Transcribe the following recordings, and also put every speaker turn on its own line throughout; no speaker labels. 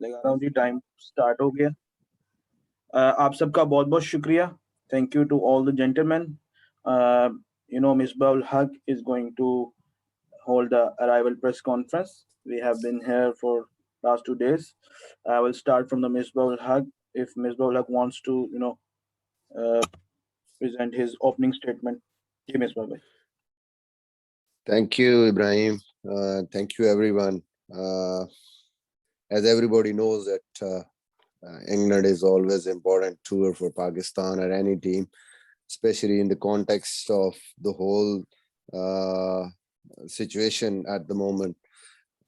لگا رہا ہوں جی ٹائم اسٹارٹ ہو گیا. آپ سب کا بہت بہت شکریہ. Thank you to all the gentleman. Misbah ul Haq is going to hold the arrival press conference. We have been here for last 2 days. I will start from the Misbah ul Haq. If Misbah ul Haq wants to, uh, present his opening statement. Ji Misbah bhai.
Thank you, Ibrahim. Thank you, everyone. As everybody knows that England is always important tour for Pakistan or any team, especially in the context of the whole situation at the moment,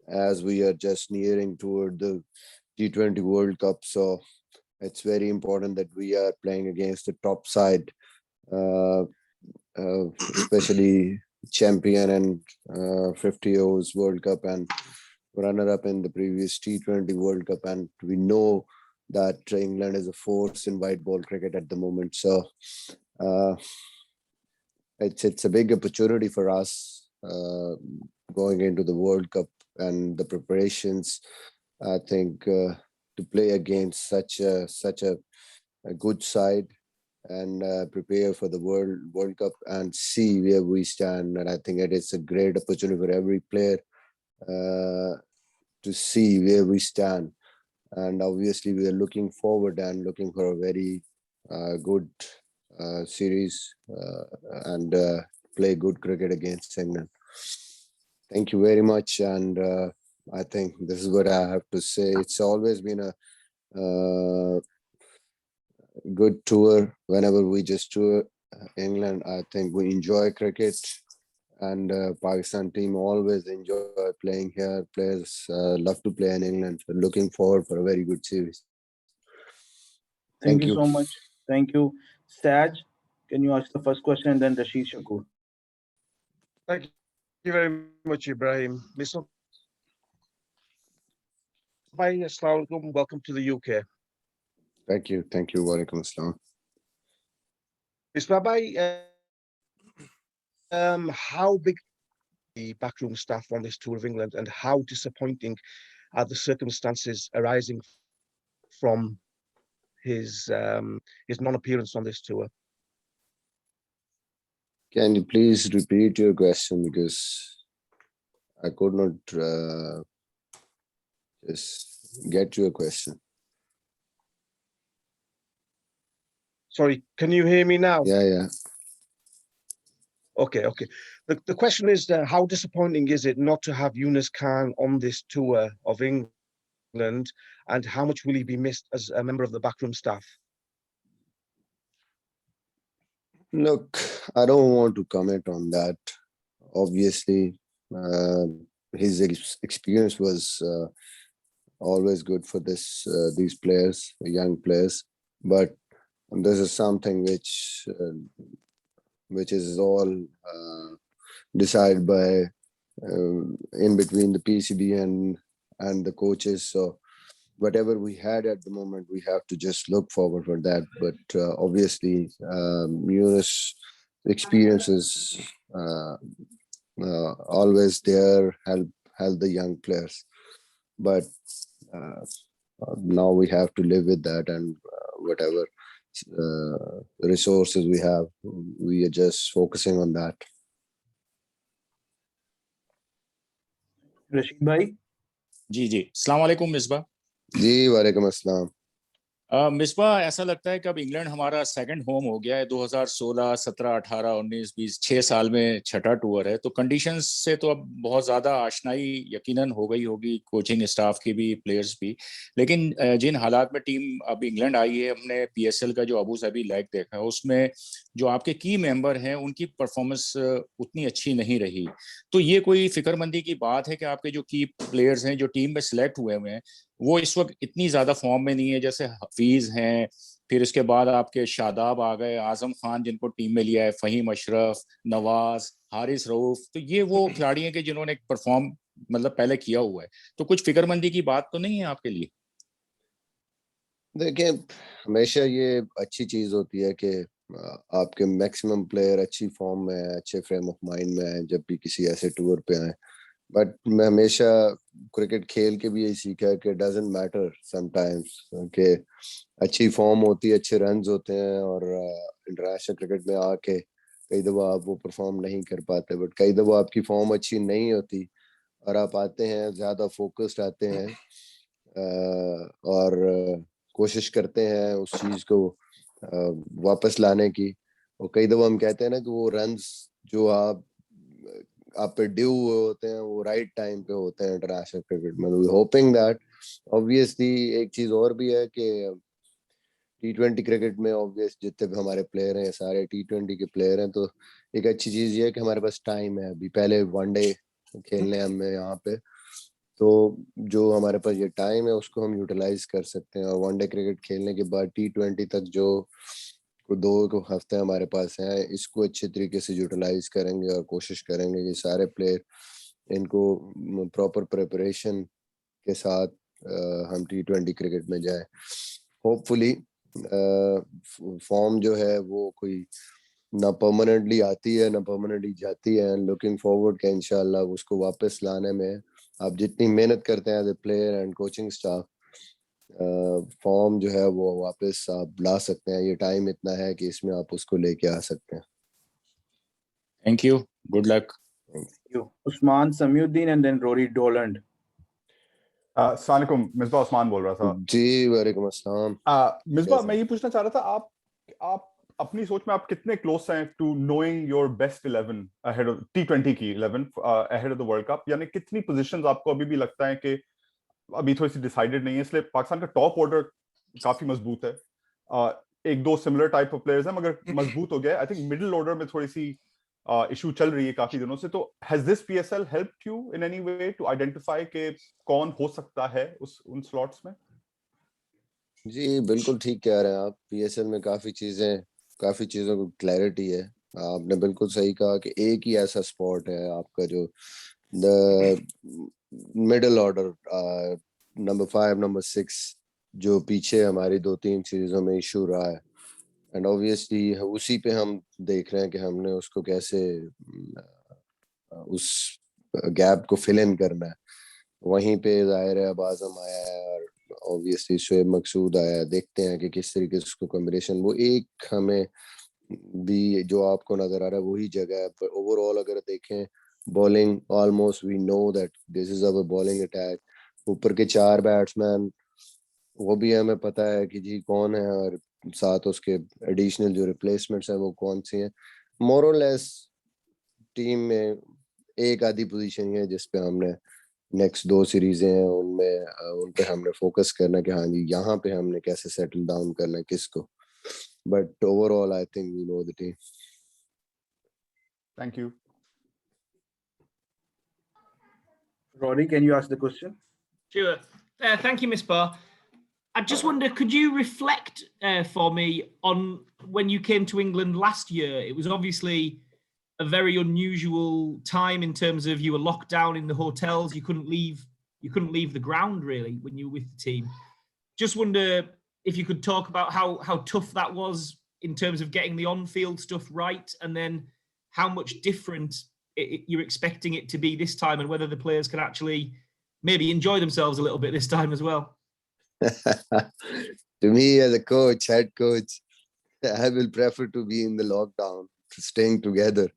as we are just nearing toward the T20 World Cup. So it's very important that we are playing against the top side, especially champion and 50 overs World Cup and runner-up in the previous T20 World Cup. And we know that England is a force in white ball cricket at the moment. So it's a big opportunity for us going into the World Cup and the preparations. I think to play against such a good side and prepare for the World Cup and see where we stand. And I think it is a great opportunity for every player to see where we stand. And obviously we are looking forward and looking for a very good series and play good cricket against England. Thank you very much. And I think this is what I have to say. It's always been a good tour. Whenever we just tour England, I think we enjoy cricket, and Pakistan team always enjoy playing here. Players love to play in England. So looking forward for a very good series.
Thank you so much. Thank you. Saj, can you ask the first question, and then Rashid Shakur?
Thank you very much, Ibrahim. Mr. Bhai, Assalamu alaikum. Welcome to the UK.
Thank you. Thank you. Walaikum assalam.
Mr. Bhai, how big the backroom staff on this tour of England, and how disappointing are the circumstances arising from his non-appearance on this tour?
Can you please repeat your question, because I could not just get your question.
Sorry, can you hear me now?
Yeah.
Okay. The question is, how disappointing is it not to have Yunus Khan on this tour of England, and how much will he be missed as a member of the backroom staff?
Look, I don't want to comment on that. Obviously, his experience was always good for these players, young players, but this is something which is all decided by in between the PCB and the coaches. So whatever we had at the moment, we have to just look forward for that. But obviously, Yunus' experience is always there, help the young players. But now we have to live with that, and whatever resources we have, we are just focusing on that.
Rashid bhai?
जी अस्सलाम वालेकुम मिसबा.
जी वालेकुम अस्सलाम.
मिसबा, ऐसा लगता है कि अब England हमारा सेकंड होम हो गया है. 2016, 17, 18, 19, 20 6 साल में छठा टूर है. तो कंडीशंस से तो अब बहुत ज़्यादा आशनाई यकीनन हो गई होगी, कोचिंग स्टाफ की भी, प्लेयर्स भी. लेकिन जिन हालात में टीम अब इंग्लैंड आई है, हमने PSL का जो अबू धाबी लेग देखा है, उसमें जो आपके की मेंबर हैं उनकी परफॉर्मेंस उतनी अच्छी नहीं रही. तो ये कोई फिक्रमंदी की बात है कि आपके जो की प्लेयर्स हैं जो टीम में सिलेक्ट हुए हैं वो इस वक्त इतनी ज्यादा फॉर्म में नहीं है? जैसे हफीज हैं, फिर इसके बाद आपके शादाब आ गए, आजम खान जिनको टीम में लिया है, फहीम अशरफ, नवाज, हारिस रऊफ. तो ये वो खिलाड़ी हैं कि जिन्होंने परफॉर्म मतलब पहले किया हुआ है. तो कुछ फिक्रमंदी की बात तो नहीं है आपके लिए?
देखिए, हमेशा ये अच्छी चीज होती है कि आपके मैक्सिमम प्लेयर अच्छी फॉर्म में, अच्छे फ्रेम ऑफ माइंड में है जब भी किसी ऐसे टूर पे आए. بٹ میں ہمیشہ کرکٹ کھیل کے بھی یہی سیکھا کہ ڈزنٹ میٹر سم ٹائمس کہ اچھی فارم ہوتی ہے, اچھے رنز ہوتے ہیں, اور انٹرنیشنل کرکٹ میں آ کے کئی دفعہ آپ وہ پرفارم نہیں کر پاتے, بٹ کئی دفعہ آپ کی فارم اچھی نہیں ہوتی اور آپ آتے ہیں زیادہ فوکسڈ آتے ہیں اور کوشش کرتے ہیں اس چیز کو واپس لانے کی. اور کئی دفعہ ہم کہتے ہیں نا کہ وہ رنز جو آپ پہ ڈیو ہوئے ہوتے ہیں وہ رائٹ ٹائم پہ ہوتے ہیں انٹرنیشنل کرکٹ میں. ہوپنگ دیٹ obviously ایک چیز اور بھی ہے کہ T20 کرکٹ میں obvious جتنے بھی ہمارے پلیئر ہیں سارے T20 کے پلیئر ہیں, تو ایک اچھی چیز یہ ہے کہ ہمارے پاس ٹائم ہے. ابھی پہلے ون ڈے کھیلنے ہمیں یہاں پہ, تو جو ہمارے پاس یہ ٹائم ہے اس کو ہم یوٹیلائز کر سکتے ہیں. اور ون ڈے کرکٹ کھیلنے کے بعد T20 تک جو 2 ہفتے ہمارے پاس ہیں, اس کو اچھے طریقے سے یوٹیلائز کریں گے اور کوشش کریں گے کہ سارے پلیئر ان کو پراپر پریپریشن کے ساتھ ہم T20 کرکٹ میں جائیں. ہوپ فلی فارم جو ہے وہ کوئی نہ پرماننٹلی آتی ہے نہ پرماننٹلی جاتی ہے. لوکنگ فارورڈ کہ انشاءاللہ اس کو واپس لانے میں آپ جتنی محنت کرتے ہیں as a player and coaching staff, form جو ہے وہ واپس آپ لا سکتے ہیں. یہ ٹائم اتنا ہے کہ اس میں آپ اس کو لے کے آ سکتے ہیں.
Thank you, good luck.
Usman Samiuddin and then Rory Doland.
السلام علیکم, مصباح عثمان بول رہا تھا.
جی وعلیکم السلام.
مصباح, میں یہ پوچھنا چاہ رہا تھا, آپ اپنی سوچ میں آپ کتنے کلوز ہیں to knowing your best 11 ahead of T20 کی 11 ahead of the world cup? یعنی کتنی پوزیشنز آپ کو ابھی بھی لگتا ہے کہ ابھی تھوڑی سی ڈیسائیڈڈ نہیں ہے؟ اس لیے پاکستان کا ٹاپ آرڈر کافی مضبوط ہے, 1-2 سملر ٹائپ آف پلیئرز ہیں مگر مضبوط ہو گیا ہے. آئی تھنک مڈل آرڈر میں تھوڑی سی ایشو چل رہی ہے کافی دنوں سے. تو has this PSL helped you in any way to identify کہ کون ہو سکتا ہے ان سلاٹس میں؟
جی بالکل ٹھیک کہہ رہے ہیں آپ. PSL میں کافی چیزوں کو کلیئرٹی ہے. آپ نے بالکل صحیح کہا کہ ایک ہی ایسا اسپاٹ ہے آپ کا جو مڈل آرڈر نمبر 5 نمبر 6 جو پیچھے ہماری 2-3 سیریزوں میں ایشو رہا ہے. اینڈ اوبیسلی اسی پہ ہم دیکھ رہے ہیں کہ ہم نے اس کو کیسے اس گیپ کو فل ان کرنا ہے. وہیں پہ ظاہر ہے اب اعظم آیا ہے اور اوبیسلی شعیب مقصود آیا ہے. دیکھتے ہیں کہ کس طریقے سے اس کو کمبینیشن, وہ ایک ہمیں بھی جو آپ کو نظر آ رہا ہے وہی جگہ ہے. پر اوور آل اگر دیکھیں bowling almost we know that this is over bowling attack. اوپر کے 4 بیٹسمین وہ بھی ہمیں پتہ ہے کہ جی کون ہے, اور ساتھ اس کے ایڈیشنل جو ریپلیسمنٹس ہیں وہ کون سی ہیں. مور اور لیس ٹیم میں ایک آدھی پوزیشن ہے جس پہ ہم نے نیکسٹ 2 سیریزیں ہیں ان پہ ہم نے فوکس کرنا کہ ہاں جی یہاں پہ ہم نے کیسے سیٹل ڈاؤن کرنا ہے کس کو. But overall I think we know the team.
Thank you.
Rory, can you ask the question?
Sure. Thank you, Misbah. I just wonder, could you reflect for me on when you came to England last year? It was obviously a very unusual time in terms of you were locked down in the hotels. You couldn't leave the ground really when you were with the team. Just wonder if you could talk about how tough that was in terms of getting the on-field stuff right, and then how much different you're expecting it to be this time, and whether the players can actually maybe enjoy themselves a little bit this time as well.
To me as a head coach, I will prefer to be in the lockdown, staying together.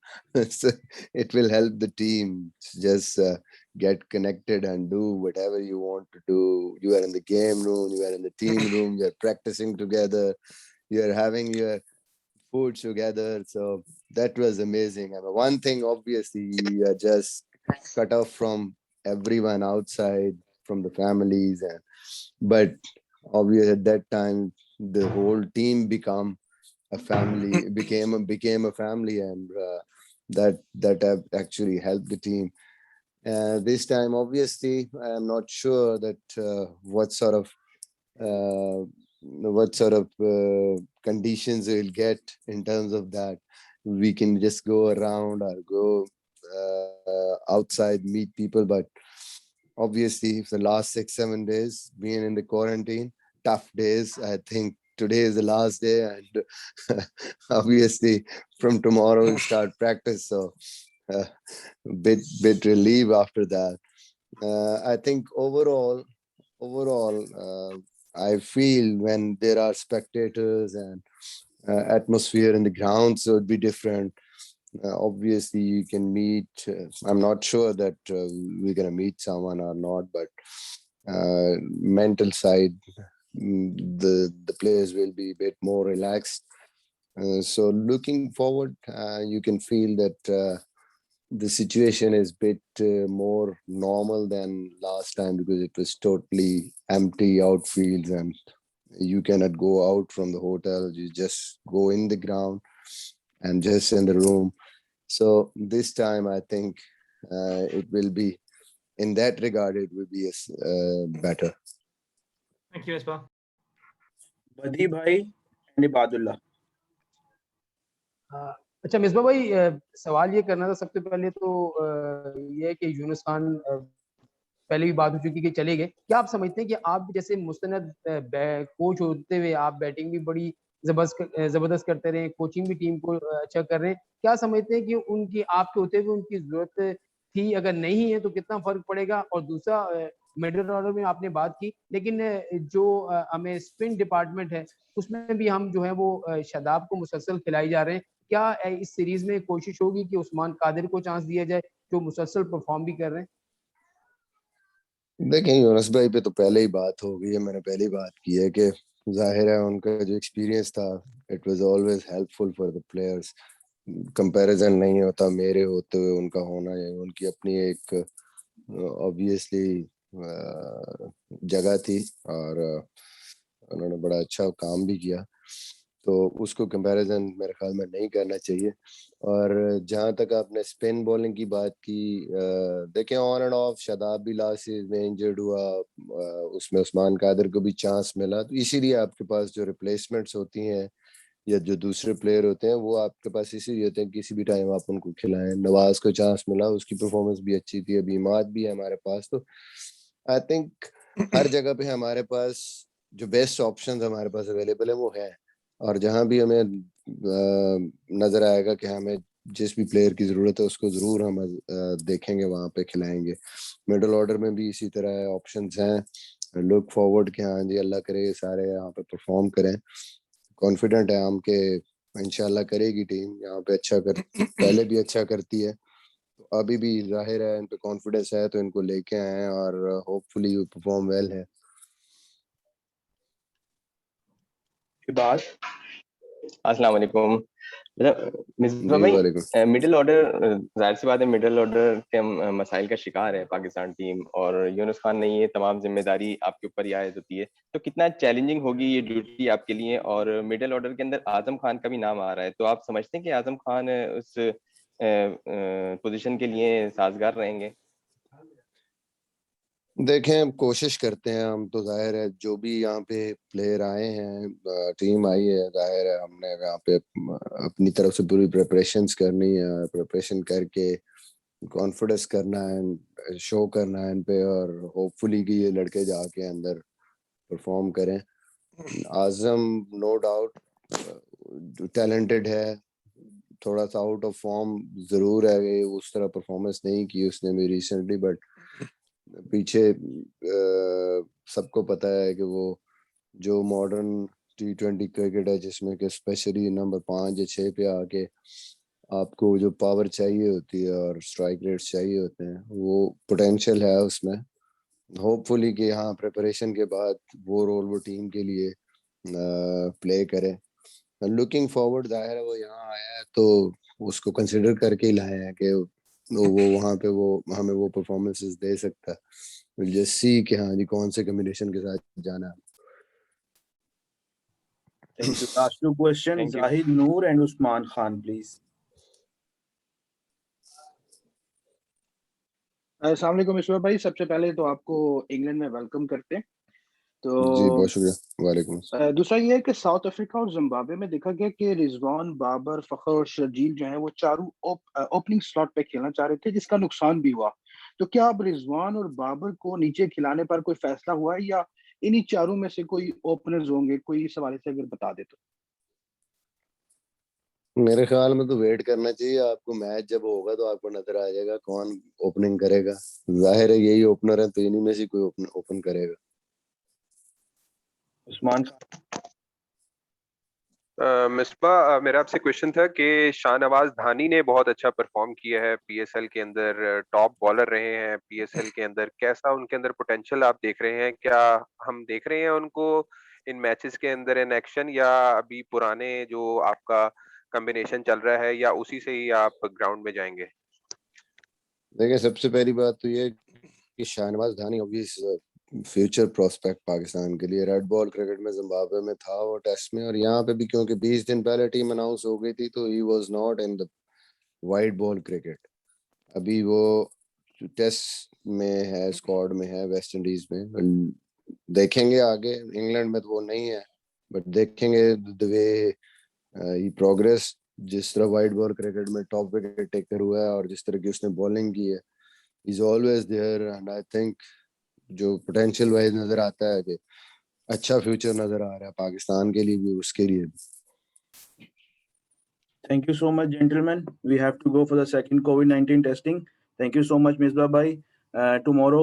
So it will help the team just get connected and do whatever you want to do. You are in the game room, you are in the team room, you are practicing together, you are having your food together. So that was amazing. And one thing, obviously, you are just cut off from everyone outside, from the families, but obviously at that time the whole team became a family, and that actually helped the team. This time obviously I am not sure that what sort of conditions we'll get in terms of that. We can just go around or go outside, meet people, but obviously for the last 6-7 days being in the quarantine, tough days. I think today is the last day, and obviously from tomorrow we'll start practice. So bit relief after that. I think overall, I feel when there are spectators and atmosphere in the ground, so it'd be different. Obviously, you can meet. I'm not sure that we're gonna meet someone or not, but mental side, the players will be a bit more relaxed. So looking forward, you can feel that the situation is a bit more normal than last time, because it was totally empty outfields and you cannot go out from the hotel. You just go in the ground and just in the room. So this time, I think it will be, in that regard, it will be better.
Thank you, Misbah.
Badi bhai and Ibadullah.
अच्छा मिसबा भाई, सवाल ये करना था सबसे पहले तो ये है कि यूनुस खान पहले भी बात हो चुकी कि चले गए, क्या आप समझते हैं कि आप जैसे मुस्तनद कोच होते हुए आप बैटिंग भी बड़ी जबरदस्त करते रहे, कोचिंग भी टीम को अच्छा कर रहे हैं, क्या समझते हैं कि उनकी आपके होते हुए उनकी जरूरत थी? अगर नहीं है तो कितना फर्क पड़ेगा? और दूसरा, मिडिल ऑर्डर में आपने बात की, लेकिन जो हमें स्पिन डिपार्टमेंट है उसमें भी हम जो है वो शादाब को मुसलसल खिलाई जा रहे हैं, क्या इस सीरीज में कोशिश होगी कि उस्मान कादिर को चांस दिया जाए जो मुसलसल परफॉर्म भी कर रहे हैं?
देखें, यूनुस भाई पे तो पहले ही बात हो गई है, मैंने पहले ही बात की है कि जाहिर है उनका जो एक्सपीरियंस था, it was always helpful for the players. Comparison नहीं होता मेरे होते हुए उनका होना है, उनकी अपनी एक ऑब्वियसली जगह थी और उन्होंने बड़ा अच्छा काम भी किया, तो उसको कंपैरिजन मेरे ख्याल में नहीं करना चाहिए. और जहाँ तक आपने स्पिन बॉलिंग की बात की, देखें ऑन एंड ऑफ शादाब भी लास्ट सीरीज में इंजर्ड हुआ, उसमें उस्मान कादिर को भी चांस मिला, तो इसीलिए आपके पास जो रिप्लेसमेंट्स होती हैं या जो दूसरे प्लेयर होते हैं वो आपके पास इसीलिए होते हैं, किसी भी टाइम आप उनको खिलाएं. नवाज को चांस मिला, उसकी परफॉर्मेंस भी अच्छी थी, अभी इमाद भी है हमारे पास, तो आई थिंक हर जगह पे हमारे पास जो बेस्ट ऑप्शंस हमारे पास अवेलेबल है वो है. और जहां भी हमें नजर आएगा कि हमें जिस भी प्लेयर की जरूरत है उसको जरूर हम देखेंगे, वहां पे खिलाएंगे. मिडिल ऑर्डर में भी इसी तरह ऑप्शंस हैं. लुक फॉरवर्ड कि हाँ जी, अल्लाह करे सारे यहाँ पे परफॉर्म करें. कॉन्फिडेंट है हम कि इंशाल्लाह करेगी टीम यहाँ पे अच्छा कर, पहले भी अच्छा करती है, तो अभी भी जाहिर है इन पे कॉन्फिडेंस है, तो इनको लेके आए और होपफुली यू परफॉर्म वेल है.
Ibad.
अस्सलाम वालेकुम. मिसबा
जी
भाई,
वालेकुम.
मिडिल ऑर्डर, जाहिर सी बात है मिडिल ऑर्डर के हम मसाइल का शिकार है पाकिस्तान टीम, और यूनुस खान ने ये तमाम जिम्मेदारी आपके ऊपर ही आयद होती है, तो कितना चैलेंजिंग होगी ये ड्यूटी आपके लिए? और मिडिल ऑर्डर के अंदर आजम खान का भी नाम आ रहा है, तो आप समझते हैं कि आजम खान उस पोजीशन के लिए साजगार रहेंगे?
देखें, कोशिश करते हैं हम, तो जाहिर है जो भी यहाँ पे प्लेयर आए हैं, टीम आई है, जाहिर है हमने यहाँ पे अपनी तरफ से पूरी प्रिपरेशंस करनी है, प्रिपरेशन करके कॉन्फिडेंस करना है, शो करना है इन पे, और होपफुली कि ये लड़के जाके अंदर परफॉर्म करें. आजम नो डाउट टैलेंटेड है, थोड़ा सा आउट ऑफ फॉर्म जरूर है, उस तरह परफॉर्मेंस नहीं की उसने भी रिसेंटली, बट पीछे सबको पता है कि वो जो मॉडर्न T20 क्रिकेट है जिसमें कि स्पेशली नंबर 5 या 6 पे आके आपको जो पावर चाहिए होती है और स्ट्राइक रेट्स चाहिए होते हैं, वो पोटेंशियल है उसमें. होपफुली कि हाँ प्रिपरेशन के बाद वो रोल वो टीम के लिए प्ले करे. लुकिंग फॉरवर्ड, जाहिर है वो यहाँ आया है तो उसको कंसिडर करके ही लाए हैं कि वो वहाँ पे वो हमें वो परफॉर्मेंसेस दे सकता है. विल जस्ट सी कि हाँ जी कौन से कॉम्बिनेशन के साथ जाना है.
Thank you. Last two questions,
Thank you.
Zahid Noor and Usman Khan, please.
अस्सलाम वालेकुम मिसबा भाई, सबसे पहले तो आपको इंग्लैंड में वेलकम करते हैं. तो
जी बहुत शुक्रिया. वालेकुम.
दूसरा ये है कि साउथ अफ्रीका और जिम्बाब्वे में देखा गया कि रिजवान, बाबर, फखर और शर्जील जो है वो चारों ओपनिंग स्लॉट पे खेलना चाह रहे थे, जिसका नुकसान भी हुआ. तो क्या अब रिजवान और बाबर को नीचे खिलाने पर कोई फैसला हुआ है, या इन्हीं चारों में से कोई ओपनर्स होंगे? कोई इस हवाले से अगर बता दे तो.
میرے خیال میں تو ویٹ کرنا چاہیے آپ کو. میچ جب ہوگا تو آپ کو نظر آ جائے گا کون اوپننگ کرے گا. ظاہر ہے یہی اوپنر ہے تو انہیں میں سے کوئی اوپن کرے گا.
عثمان
مصباح میرا آپ سے کوشچن تھا کہ شاہ نواز دھانی نے بہت اچھا پرفارم کیا ہے پی ایس ایل کے اندر, ٹاپ بالر رہے ہیں پی ایس ایل کے اندر. کیسا ان کے اندر پوٹینشیل آپ دیکھ رہے ہیں؟ کیا ہم دیکھ رہے ہیں ان کو ان میچز کے اندر ان ایکشن, یا ابھی پرانے جو آپ کا کمبینیشن چل رہا ہے یا اسی سے ہی آپ گراؤنڈ میں جائیں گے؟
دیکھیں سب سے پہلی بات تو یہ کہ Shah Nawaz Dhani obvious future prospect Pakistan کے لیے. ریڈ بال کرکٹ میں زمبابوے میں تھا وہ ٹیسٹ میں, اور یہاں پہ بھی کیونکہ 20 دن پہلے ٹیم اناؤنس ہو گئی تھی تو he was not in the white ball cricket. ابھی وہ ٹیسٹ میں ہے, اسکواڈ میں ہے ویسٹ انڈیز میں. دیکھیں گے آگے, انگلینڈ میں تو وہ نہیں ہے بٹ دیکھیں گے the way یہ پروگریس, جس طرح وائٹ بال کرکٹ میں ٹاپ وکٹ ٹیکر ہوا ہے اور جس طرح کی اس نے بالنگ کی ہے, is always there. And I think جو پوٹینشیل وائز نظر آتا ہے کہ اچھا فیوچر نظر آ رہا ہے پاکستان کے لیے بھی, اس کے لیے بھی.
Thank you so much, gentlemen. We have to go for the second COVID-19 testing. Thank you so much, Misbah bhai. Tomorrow